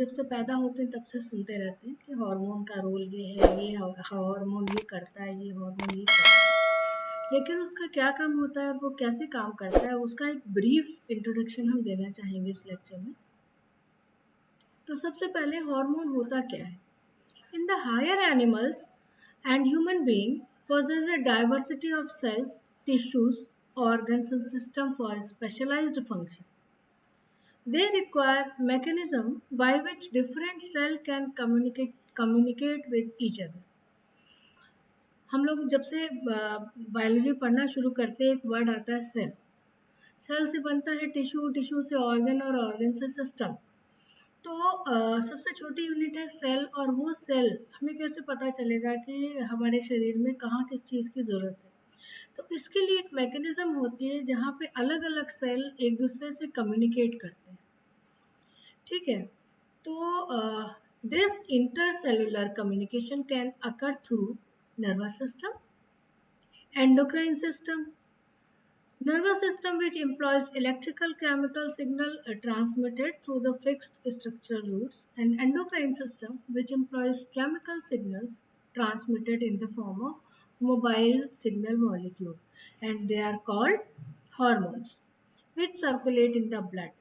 जब से पैदा होते हैं तब से सुनते रहते हैं कि हार्मोन का रोल ये है, ये हार्मोन ये करता है, ये हार्मोन ये करता है, लेकिन उसका क्या काम होता है, वो कैसे काम करता है, उसका एक ब्रीफ इंट्रोडक्शन हम देना चाहेंगे इस लेक्चर में। तो सबसे पहले हार्मोन होता क्या है? In the higher animals and human being possess a diversity of cells, tissues, organs and system for specialized function. They require mechanism by which different cell can communicate with each other. हम लोग जब से biology पढ़ना शुरू करते हैं एक word आता है सेल। सेल से बनता है टिश्यू, टिश्यू से ऑर्गन और ऑर्गन से सिस्टम। तो सबसे छोटी यूनिट है सेल, और वो सेल हमें कैसे पता चलेगा कि हमारे शरीर में कहाँ किस चीज़ की ज़रूरत है? तो इसके लिए एक मैकेनिज्म होती है जहाँ पे अलग अलग सेल एक दूसरे से कम्युनिकेट करते हैं, ठीक है। तो this intercellular communication can occur through nervous system, endocrine system, nervous system which employs electrical chemical signal transmitted through the fixed structural roots, and endocrine system which employs chemical signals transmitted in the form of mobile signal molecule, and they are called hormones which circulate in the blood.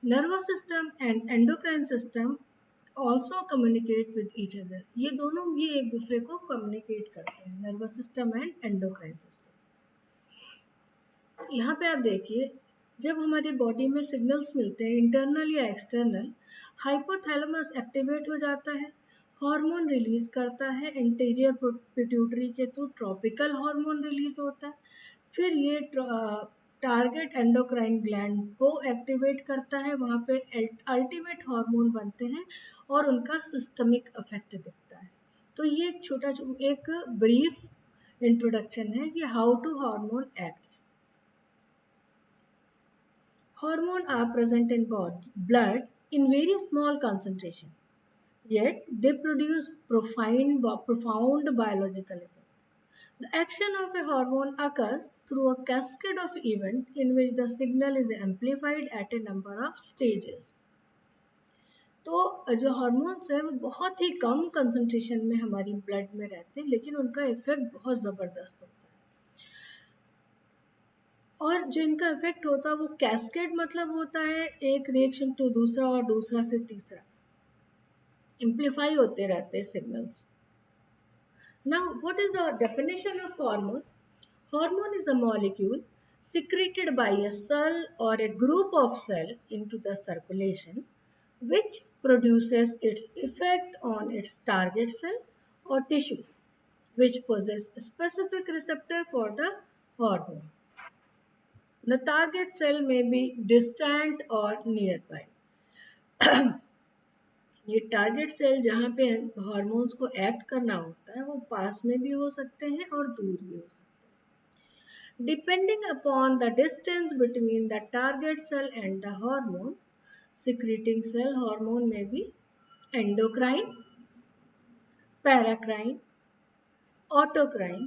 Nervous system and endocrine system also communicate with each other. ये दोनों भी एक दूसरे को communicate करते हैं, nervous system and endocrine system. यहाँ पे आप देखिए, जब हमारी बॉडी में सिग्नल्स मिलते हैं इंटरनल या एक्सटर्नल, हाइपोथैलेमस एक्टिवेट हो जाता है, हार्मोन रिलीज करता है, इंटीरियर पिट्यूटरी के थ्रू ट्रॉपिकल हार्मोन रिलीज होता है, फिर ये टारगेट एंडोक्राइन ग्लैंड को एक्टिवेट करता है, वहाँ पे अल्टीमेट हार्मोन बनते हैं और उनका सिस्टमिक इफेक्ट दिखता है। तो ये एक ब्रीफ इंट्रोडक्शन है कि how to hormone acts. Hormones are present in blood in very small concentration, yet they produce profound biological effect. The action of a hormone occurs through a cascade of events in which the signal is amplified at a number of stages. तो जो hormones है वो बहुत ही कम concentration में हमारी blood में रहते हैं, लेकिन उनका इफेक्ट बहुत ज़बरदस्त होता है। और जो इनका इफेक्ट होता है वो कैस्केड मतलब होता है एक रिएक्शन टू दूसरा और दूसरा से तीसरा, इम्प्लीफाई होते रहते हैं signals. Now what is the definition of hormone? Hormone is a molecule secreted by a cell or a group of cells into the circulation which produces its effect on its target cell or tissue which possess a specific receptor for the hormone. The target cell may be distant or nearby. ये target cell जहाँ पे hormones को act करना होता है वो पास में भी हो सकते हैं और दूर भी हो सकते हैं। Depending upon the distance between the target cell and the hormone, secreting cell hormone may be endocrine, paracrine, autocrine.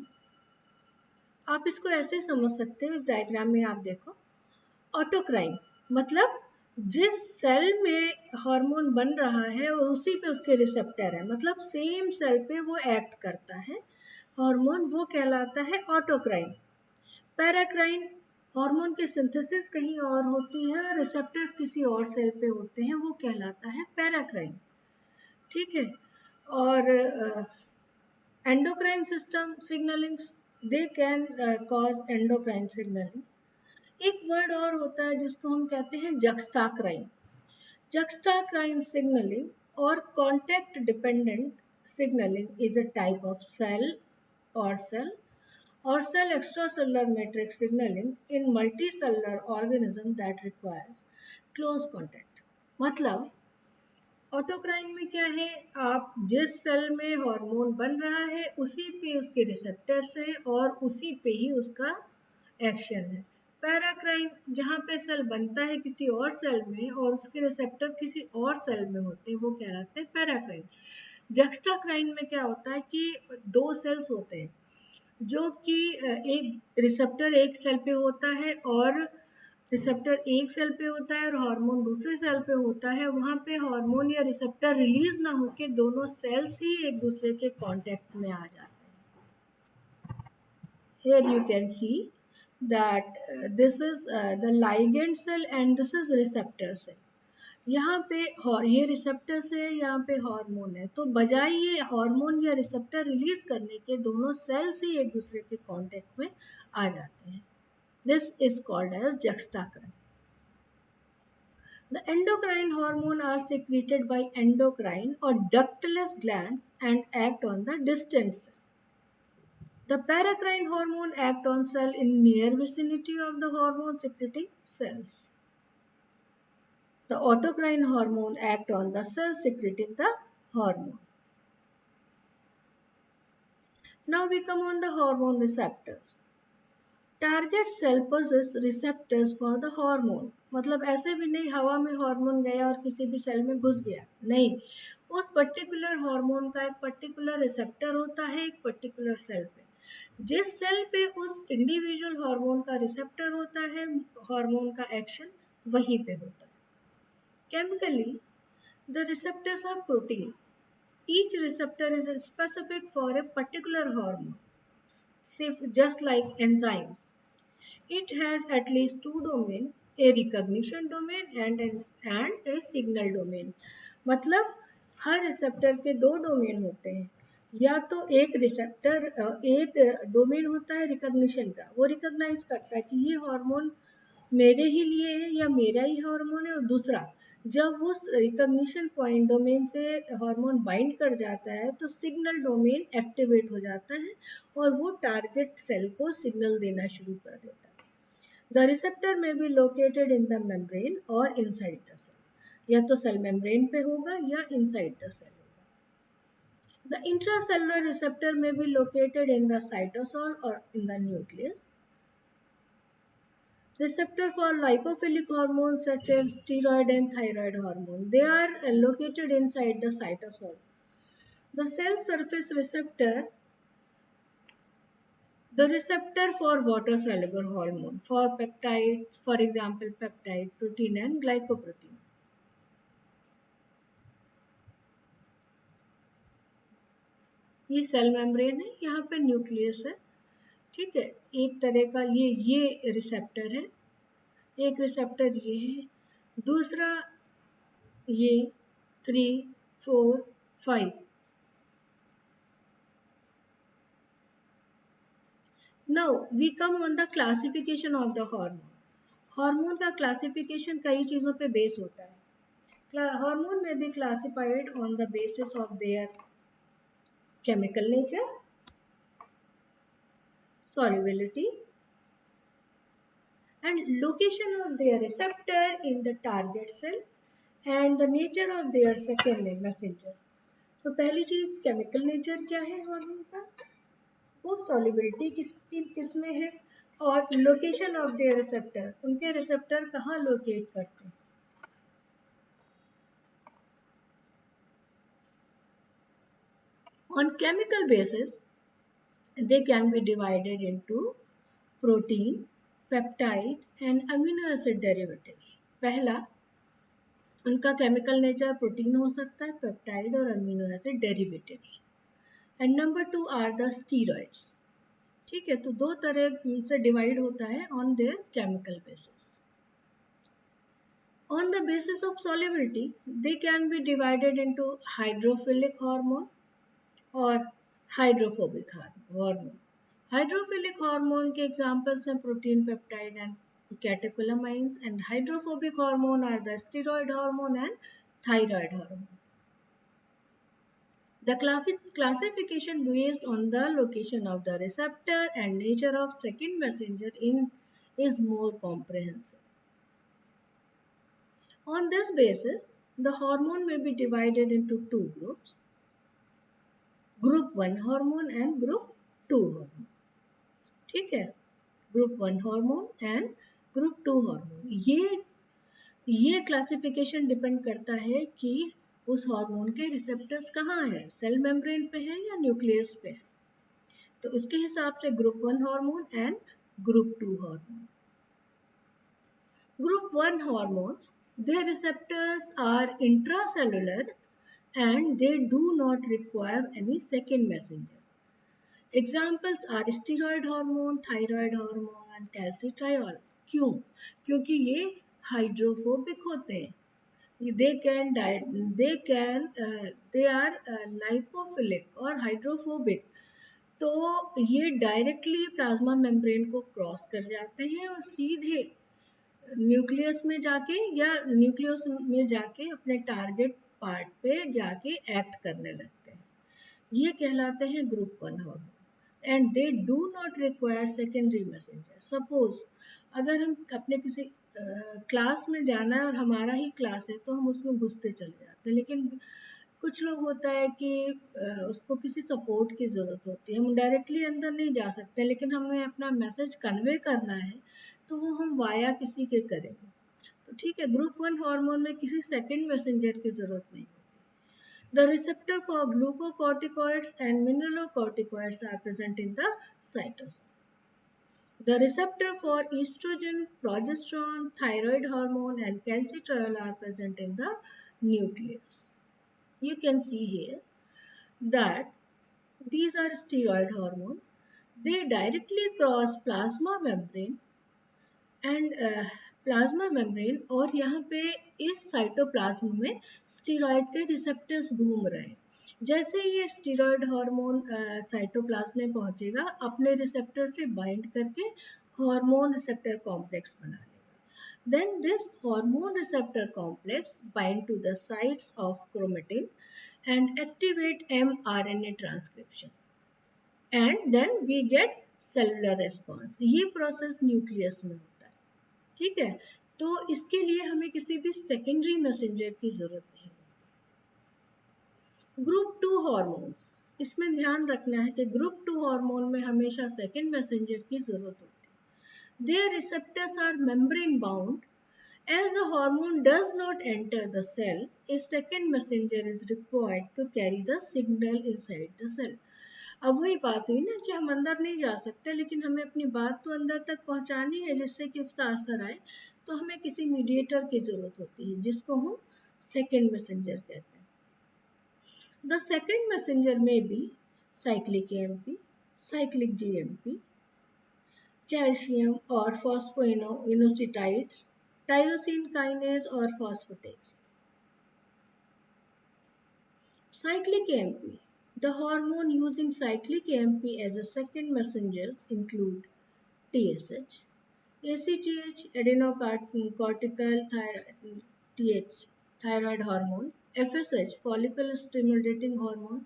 आप इसको ऐसे समझ सकते हो, इस डायग्राम में आप देखो, ऑटोक्राइन मतलब जिस सेल में हार्मोन बन रहा है और उसी पे उसके रिसेप्टर है, मतलब सेम सेल पे वो एक्ट करता है हार्मोन, वो कहलाता है ऑटोक्राइन। पैराक्राइन हार्मोन की सिंथेसिस कहीं और होती है और रिसेप्टर्स किसी और सेल पे होते हैं, वो कहलाता है पैराक्राइन, ठीक है। और endocrine system signaling, they can cause endocrine signaling. एक वर्ड और होता है जिसको हम कहते हैं जक्स्टाक्राइन। जक्स्टाक्राइन सिग्नलिंग और contact dependent signaling is a type of cell extracellular matrix signaling in multicellular organism that requires close contact. मतलब ऑटोक्राइन में क्या है, आप जिस सेल में हार्मोन बन रहा है उसी पे उसके रिसेप्टर्स हैं और उसी पे ही उसका एक्शन है। पैराक्राइन जहाँ पे सेल बनता है किसी और सेल में और उसके रिसेप्टर किसी और सेल में होते हैं, वो कहलाते हैं पैराक्राइन। जक्स्टाक्राइन में क्या होता है कि दो सेल्स होते हैं जो कि एक रिसेप्टर एक सेल पे होता है और रिसेप्टर एक सेल पे होता है और हार्मोन दूसरे सेल पे होता है, वहां पे हार्मोन या रिसेप्टर रिलीज ना होके दोनों सेल्स ही एक दूसरे के कांटेक्ट में आ जाते हैं. Here you can see that this is the ligand cell and this is receptor cell. यहाँ पे ये रिसेप्टर है, यहाँ पे हार्मोन है, तो बजाय ये हार्मोन या रिसेप्टर रिलीज करने के दोनों सेल्स ही एक दूसरे के कांटेक्ट में आ जाते हैं. This is called as juxtacrine. The endocrine hormone are secreted by endocrine or ductless glands and act on the distant cell. The paracrine hormone act on cell in near vicinity of the hormone secreting cells. The autocrine hormone act on the cell secreting the hormone. Now we come on the hormone receptors. Target cell possess receptors for the hormone. मतलब ऐसे भी नहीं हवा में hormone गया और किसी भी सेल में घुस गया, नहीं, उस पर्टिकुलर हार्मोन का एक पर्टिकुलर रिसेप्टर होता है एक पर्टिकुलर सेल पे. जिस सेल पे उस इंडिविजुअल हार्मोन का रिसेप्टर होता है, हार्मोन का एक्शन वहीं पे होता है. Chemically, the receptors are protein. Each receptor is specific for a particular hormone, just like enzymes. It has at least two domains, a recognition domain and a signal domain. मतलब हर receptor के दो domain होते हैं. या तो एक receptor एक domain होता है रिकॉग्निशन का, वो रिकॉग्नाइज करता है कि ये हार्मोन मेरे ही लिए है या मेरा ही हार्मोन है. और दूसरा, जब उस रिकॉग्निशन पॉइंट डोमेन से हार्मोन बाइंड कर जाता है तो सिग्नल डोमेन एक्टिवेट हो जाता है और वो टारगेट सेल को सिग्नल देना शुरू कर देता है. The receptor may be located in the membrane और इनसाइड द सेल. या तो सेल मेम्ब्रेन पे होगा या इनसाइड द सेल होगा. The intracellular receptor may be located in the cytosol और in the nucleus. Receptor for lipophilic hormones such as steroid and thyroid hormone. They are located inside the cytosol. The cell surface receptor, the receptor for water soluble hormone, for peptide, for example peptide, protein and glycoprotein. ये cell membrane है, यहाँ पे nucleus है, ठीक है. एक तरह का ये रिसेप्टर है, एक रिसेप्टर ये है, दूसरा ये 3, 4, 5. Now we come on the classification of the hormone. Hormone का क्लासिफिकेशन कई चीज़ों पे बेस होता है. हार्मोन में भी classified on the basis of their chemical nature, solubility and location of their receptor in the target cell and the nature of their second messenger. तो पहली चीज केमिकल नेचर क्या है हार्मोन का, वो solubility किस में है, और लोकेशन ऑफ देयर रिसेप्टर, उनके रिसेप्टर कहाँ लोकेट करते हैं. On chemical basis, they can be divided into protein, peptide and amino acid derivatives. पहला, उनका केमिकल नेचर प्रोटीन हो सकता है, पेप्टाइड और amino acid derivatives. And number 2 are the steroids. ठीक है, तो दो तरह से डिवाइड होता है on their chemical basis. On the basis of solubility, they can be divided into hydrophilic hormone और hydrophobic hormone. Hydrophilic hormone के examples हैं protein, peptide and catecholamines, and hydrophobic hormone are the steroid hormone and thyroid hormone. The classification based on the location of the receptor and nature of second messenger is more comprehensive. On this basis, the hormone may be divided into two groups, group 1 hormone and group 2 hormone. ठीक है, group 1 hormone and group 2 hormone. ये classification depend करता है कि उस hormone के receptors कहाँ है, सेल मेम्ब्रेन पे है या न्यूक्लियस पे है. तो उसके हिसाब से group 1 hormone and group 2 hormone. Group 1 hormones, their receptors are intracellular and they do not require any second messenger. Examples are steroid hormone, thyroid hormone and calcitriol. क्यों? क्योंकि ये हाइड्रोफोबिक होते हैं. They are lipophilic और hydrophobic. तो ये directly plasma membrane को cross कर जाते हैं और सीधे न्यूक्लियस में जाके या न्यूक्लियस में जाके अपने टारगेट पार्ट पे जाके एक्ट करने लगते हैं. ये कहलाते हैं group 1 hormone. And they do not require secondary messenger. Suppose अगर हम अपने किसी क्लास में जाना है और हमारा ही क्लास है तो हम उसमें घुसते चले जाते हैं, लेकिन कुछ लोग होता है कि उसको किसी सपोर्ट की ज़रूरत होती है. हम डायरेक्टली अंदर नहीं जा सकते, लेकिन हमें अपना मैसेज कन्वे करना है तो वो हम वाया किसी के करेंगे. तो ठीक है, ग्रुप 1 हार्मोन में किसी सेकेंड मैसेंजर की ज़रूरत नहीं. The receptor for glucocorticoids and mineralocorticoids are present in the cytosol. The receptor for estrogen, progesterone, thyroid hormone and calcitriol are present in the nucleus. You can see here that these are steroid hormone. They directly cross plasma membrane and plasma membrane और यहाँ पे इस cytoplasm में steroid के receptors घूम रहे हैं. जैसे ये स्टीरॉयड हार्मोन साइटोप्लाज्म में पहुंचेगा, अपने रिसेप्टर से बाइंड करके हार्मोन रिसेप्टर कॉम्प्लेक्स बना लेगा. Then this hormone receptor complex bind to the sites of chromatin and activate mRNA transcription and then we get cellular response. ये प्रोसेस न्यूक्लियस में होता है. ठीक है, तो इसके लिए हमें किसी भी सेकेंडरी मैसेंजर की जरूरत नहीं. ग्रुप 2 हार्मोन्स, इसमें ध्यान रखना है कि ग्रुप 2 हार्मोन में हमेशा सेकेंड मैसेंजर की जरूरत होती है. Their receptors are membrane bound. As the hormone does not enter the cell, a second messenger is required to carry the signal inside the cell. अब वही बात हुई ना कि हम अंदर नहीं जा सकते, लेकिन हमें अपनी बात तो अंदर तक पहुंचानी है जिससे कि उसका असर आए. तो हमें किसी मीडिएटर की जरूरत होती है जिसको हम सेकेंड मैसेंजर कहते हैं. द सेकेंड मैसेंजर में B cyclic AMP, cyclic GMP, calcium और फॉस्फोइनोसिटाइड्स, टायरोसिन काइनेज और phosphatase. Cyclic AMP. The hormone using cyclic AMP as a second messengers include TSH, ACTH, adenocortical thyroid hormone, FSH, follicle stimulating hormone,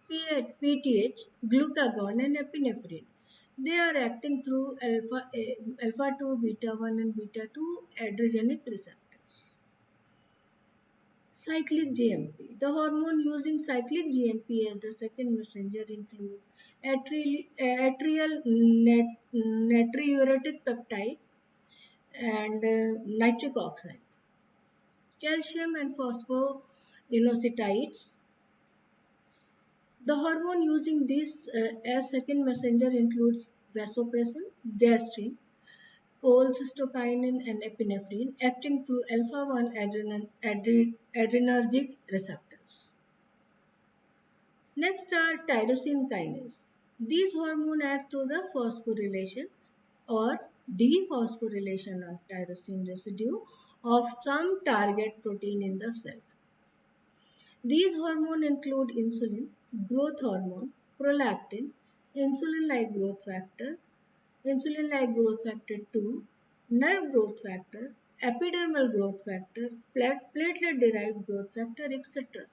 PTH, glucagon and epinephrine. They are acting through alpha 2, beta 1 and beta 2 adrenergic receptors. Cyclic GMP. The hormone using cyclic GMP as the second messenger include atrial natriuretic peptide and nitric oxide, calcium and phosphoinositides. The hormone using this as second messenger includes vasopressin, gastrin, cholecystokinin and epinephrine acting through alpha-1 adrenergic receptors. Next are tyrosine kinase. These hormones act through the phosphorylation or dephosphorylation of tyrosine residue of some target protein in the cell. These hormones include insulin, growth hormone, prolactin, insulin-like growth factor 2, nerve growth factor, epidermal growth factor, platelet-derived growth factor, etc.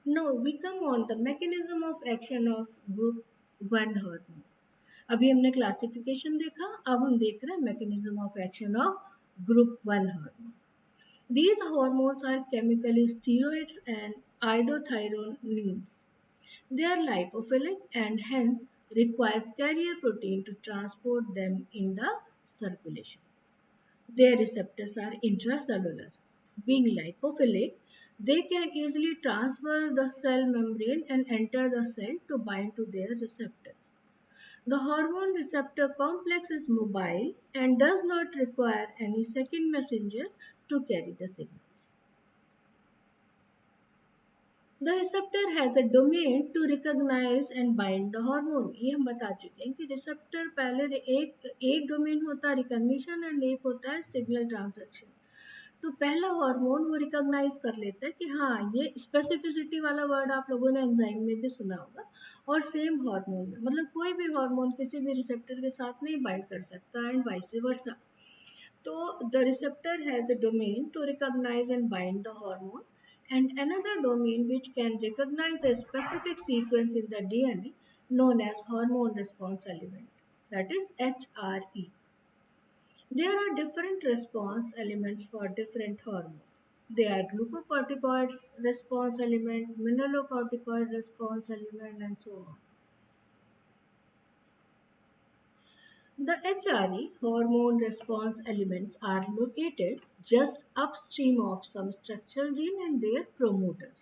Now we come on the mechanism of action of group 1 hormone. अभी हमने classification देखा, अब हम देख रहे हैं mechanism of action of group 1 hormone. These hormones are chemically steroids and iodothioneins. They are lipophilic and hence requires carrier protein to transport them in the circulation. Their receptors are intracellular. Being lipophilic, they can easily transverse the cell membrane and enter the cell to bind to their receptors. The hormone receptor complex is mobile and does not require any second messenger to carry the signals. The receptor has a domain to recognize and bind the hormone. ये हम बता चुके हैं कि receptor पहले एक domain होता है रिकॉग्निशन एंड एक होता है सिग्नल ट्रांसडक्शन. तो पहला हार्मोन वो रिकॉग्नाइज कर लेता है कि हाँ ये स्पेसिफिसिटी वाला वर्ड आप लोगों ने एंजाइम में भी सुना होगा और सेम हार्मोन में मतलब कोई भी हार्मोन किसी भी रिसेप्टर के साथ नहीं बाइंड कर सकता एंड वाइस वर्सा. तो the receptor has a domain to recognise and bind the hormone and another domain which can recognize a specific sequence in the DNA known as hormone response element, that is HRE. There are different response elements for different hormones. They are glucocorticoids response element, mineralocorticoid response element, and so on. The HRE hormone response elements are located just upstream of some structural gene and their promoters.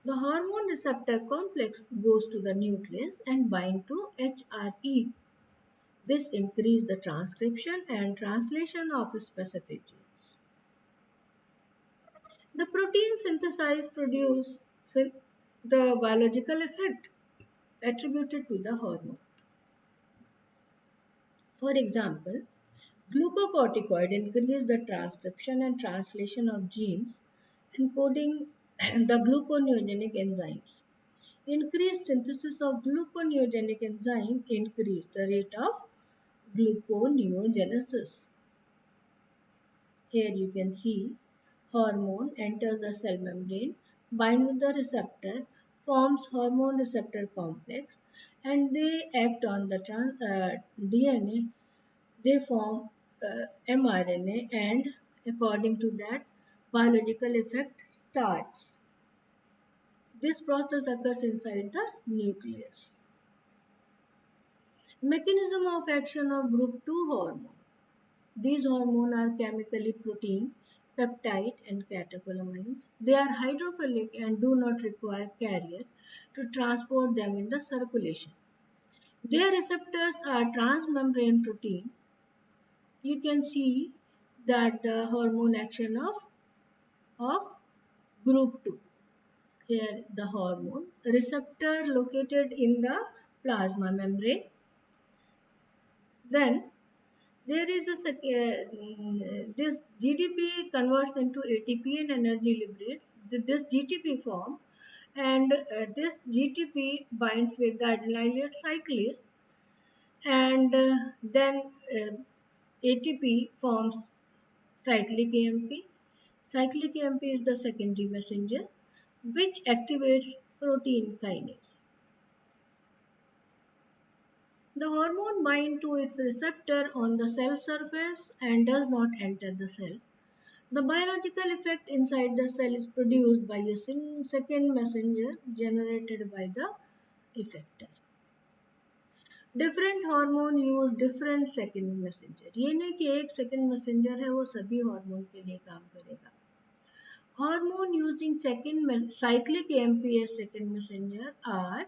The hormone receptor complex goes to the nucleus and bind to HRE. This increases the transcription and translation of specific genes. The protein synthesized produce the biological effect attributed to the hormone. For example, glucocorticoid increase the transcription and translation of genes encoding the gluconeogenic enzymes. Increased synthesis of gluconeogenic enzyme increase the rate of gluconeogenesis. Here you can see hormone enters the cell membrane, bind with the receptor, forms hormone receptor complex, and they act on the DNA. They form mRNA, and according to that, biological effect starts. This process occurs inside the nucleus. Mechanism of action of group 2 hormone. These hormones are chemically protein, peptide and catecholamines. They are hydrophilic and do not require carrier to transport them in the circulation. Their receptors are transmembrane protein. You can see that the hormone action of group 2. Here the hormone receptor located in the plasma membrane. Then there is this GDP converts into ATP and energy liberates this GTP form, and this GTP binds with the adenylate cyclase, and then ATP forms cyclic AMP. Cyclic AMP is the secondary messenger which activates protein kinase. The hormone binds to its receptor on the cell surface and does not enter the cell. The biological effect inside the cell is produced by a second messenger generated by the effector. Different hormone use different second messenger. ये नहीं कि एक second messenger है वो सभी hormone के लिए काम करेगा. Hormone using cyclic AMP as second messenger are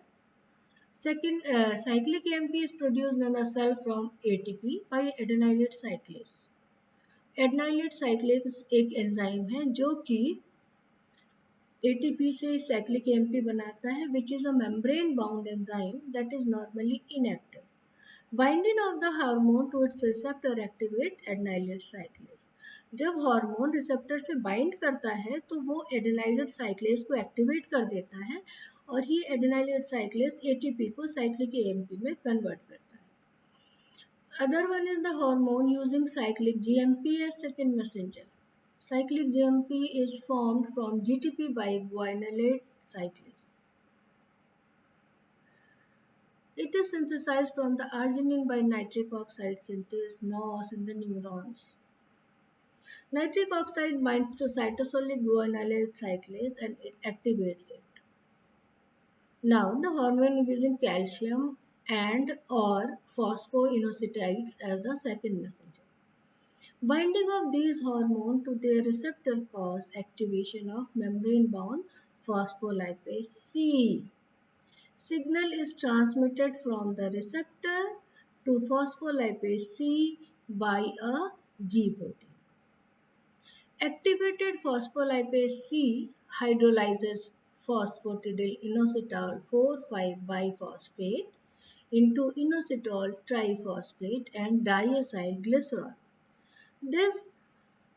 cyclic AMP is produced in the cell from ATP by adenylate cyclase. Adenylate cyclase एक एंजाइम है जो कि ATP से cyclic AMP बनाता है, which is a membrane bound enzyme that is normally inactive. Binding of the hormone to its receptor activate adenylate cyclase. जब hormone receptor से bind करता है तो वो एडेनाइलेट साइक्लेज को एक्टिवेट कर देता है और ये एडेनाइलेट साइक्लेज एटीपी को साइक्लिक एएमपी में कन्वर्ट करता है. Other one is the hormone using cyclic GMP as second messenger. Cyclic GMP is formed from GTP by guanylate cyclase. It is synthesized from the arginine by nitric oxide synthase NOS in the neurons. Nitric oxide binds to cytosolic guanylate cyclase and it activates it. Now the hormone is using calcium and or phosphoinositides as the second messenger. Binding of these hormones to their receptor cause activation of membrane-bound phospholipase C. Signal is transmitted from the receptor to phospholipase C by a G protein. Activated phospholipase C hydrolyzes phosphatidylinositol 4,5-biphosphate into inositol triphosphate and diacylglycerol. This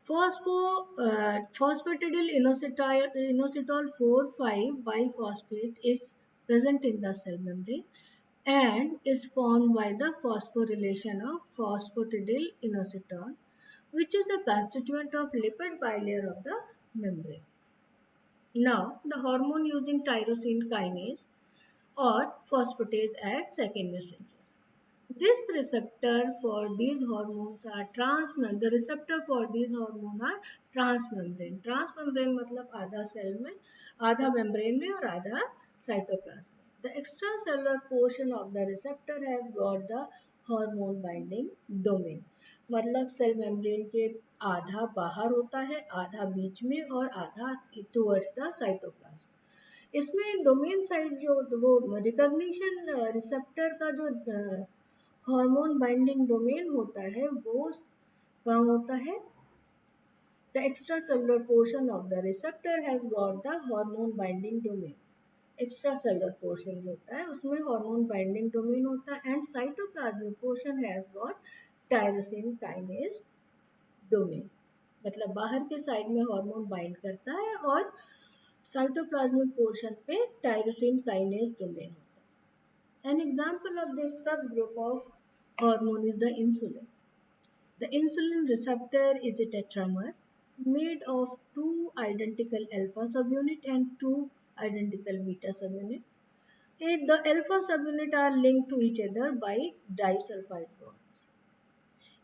phosphatidylinositol 4,5-biphosphate is present in the cell membrane and is formed by the phosphorylation of phosphatidylinositol, which is a constituent of lipid bilayer of the membrane. Now, the hormone using tyrosine kinase or phosphatase as second messenger. This receptor for these hormones are the receptor for these hormones are transmembrane. Transmembrane मतलब आधा cell में, आधा membrane में और आधा cytoplasm में. The extracellular portion of the receptor has got the hormone binding domain. मतलब cell membrane के आधा बाहर होता है, आधा बीच में और आधा towards the cytoplasm. इसमें डोमेन साइड जो वो रिकॉग्निशन रिसेप्टर का जो हार्मोन बाइंडिंग डोमेन होता है वो कहाँ होता है? The extracellular portion of the receptor has got the hormone binding domain. Extracellular portion जो होता है उसमें hormone binding domain होता है and cytoplasmic portion has got tyrosine kinase domain. मतलब बाहर के साइड में हार्मोन बाइंड करता है और साइटोप्लाज्मिक पोर्शन पे टायरोसिन काइनेज डोमेन होता है. An example of this subgroup of hormone is the insulin. The insulin receptor is a tetramer made of two identical alpha subunit and two identical beta subunit. The alpha subunit are linked to each other by disulfide bonds.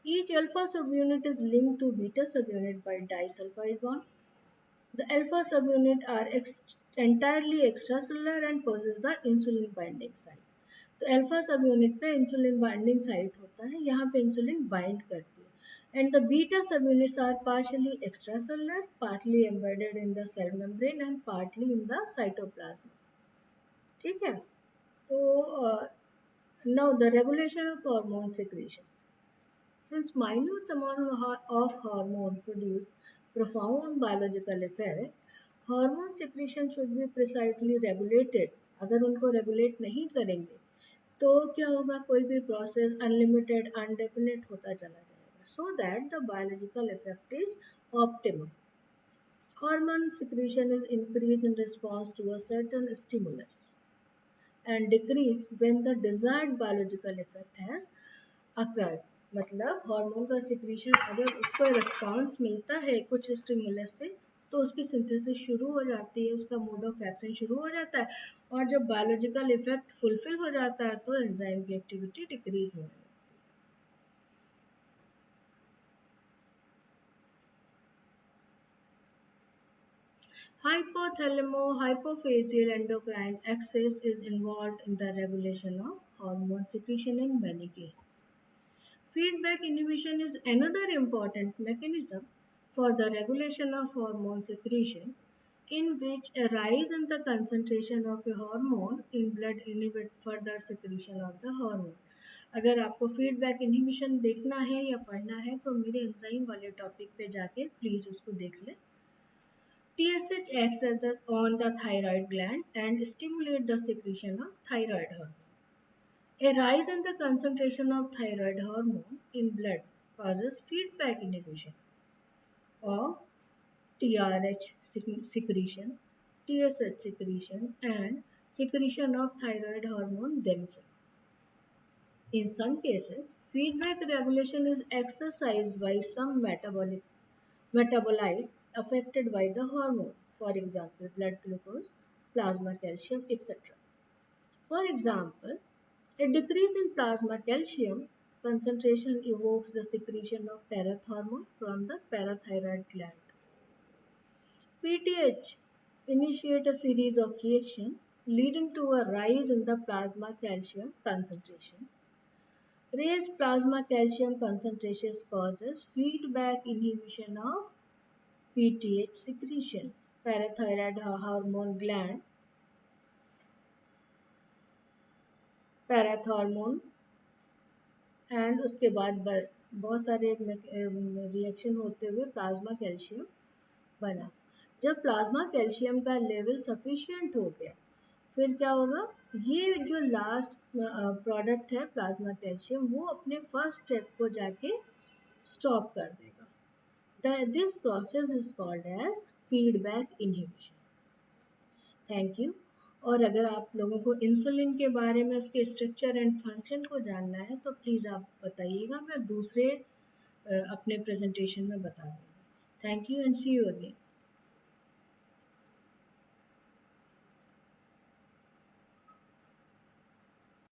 Each alpha subunit is linked to beta subunit by disulfide bond. The alpha subunit are entirely extracellular and possess the insulin binding site. तो alpha subunit पे insulin binding site होता है, यहाँ पे insulin bind करती है. And the beta subunits are partially extracellular, partly embedded in the cell membrane and partly in the cytoplasm. ठीक है. तो now the regulation of hormone secretion. Since minute amount of hormone produce profound biological effect, hormone secretion should be precisely regulated. अगर उनको regulate नहीं करेंगे तो क्या होगा? कोई भी प्रोसेस अनलिमिटेड अनडेफिनेट होता चला जाएगा. So that the biological effect is optimum. Hormone secretion is increased in response to a certain stimulus and decreased when the desired biological effect has occurred. मतलब हार्मोन का सिक्रीशन अगर उसको रिस्पांस मिलता है कुछ स्टिमुलस से तो उसकी सिंथेसिस शुरू हो जाती है, उसका मोड ऑफ एक्शन शुरू हो जाता है और जब बायोलॉजिकल इफेक्ट फुलफिल हो जाता है तो एंजाइम की एक्टिविटी डिक्रीज होने लगती है. Hypothalamo-hypophyseal endocrine axis is involved in the regulation of hormone secretion in many cases. Feedback inhibition is another important mechanism for the regulation of hormone secretion, in which a rise in the concentration of a hormone in blood inhibits further secretion of the hormone. अगर आपको feedback inhibition देखना है या पढ़ना है तो मेरे enzyme वाले टॉपिक पे जाके प्लीज उसको देख लें. TSH acts on the thyroid gland and stimulates the secretion of thyroid hormone. A rise in the concentration of thyroid hormone in blood causes feedback inhibition of TRH secretion, TSH secretion, and secretion of thyroid hormone themselves. In some cases, feedback regulation is exercised by some metabolite affected by the hormone, for example, blood glucose, plasma calcium, etc. For example, a decrease in plasma calcium concentration evokes the secretion of parathormone from the parathyroid gland. PTH initiate a series of reactions leading to a rise in the plasma calcium concentration. Raised plasma calcium concentration causes feedback inhibition of PTH secretion. Parathyroid hormone gland parathormone and उसके बाद बहुत सारे reaction होते हुए plasma calcium बना। जब plasma calcium का level sufficient हो गया, फिर क्या होगा, ये जो लास्ट प्रोडक्ट है प्लाज्मा कैल्शियम, वो अपने फर्स्ट स्टेप को जाके स्टॉप कर देगा। This process is called as feedback inhibition. Thank you. और अगर आप लोगों को इंसुलिन के बारे में उसके स्ट्रक्चर एंड फंक्शन को जानना है तो प्लीज़ आप बताइएगा, मैं दूसरे अपने प्रेजेंटेशन में बता दूँगी। Thank you and see you again.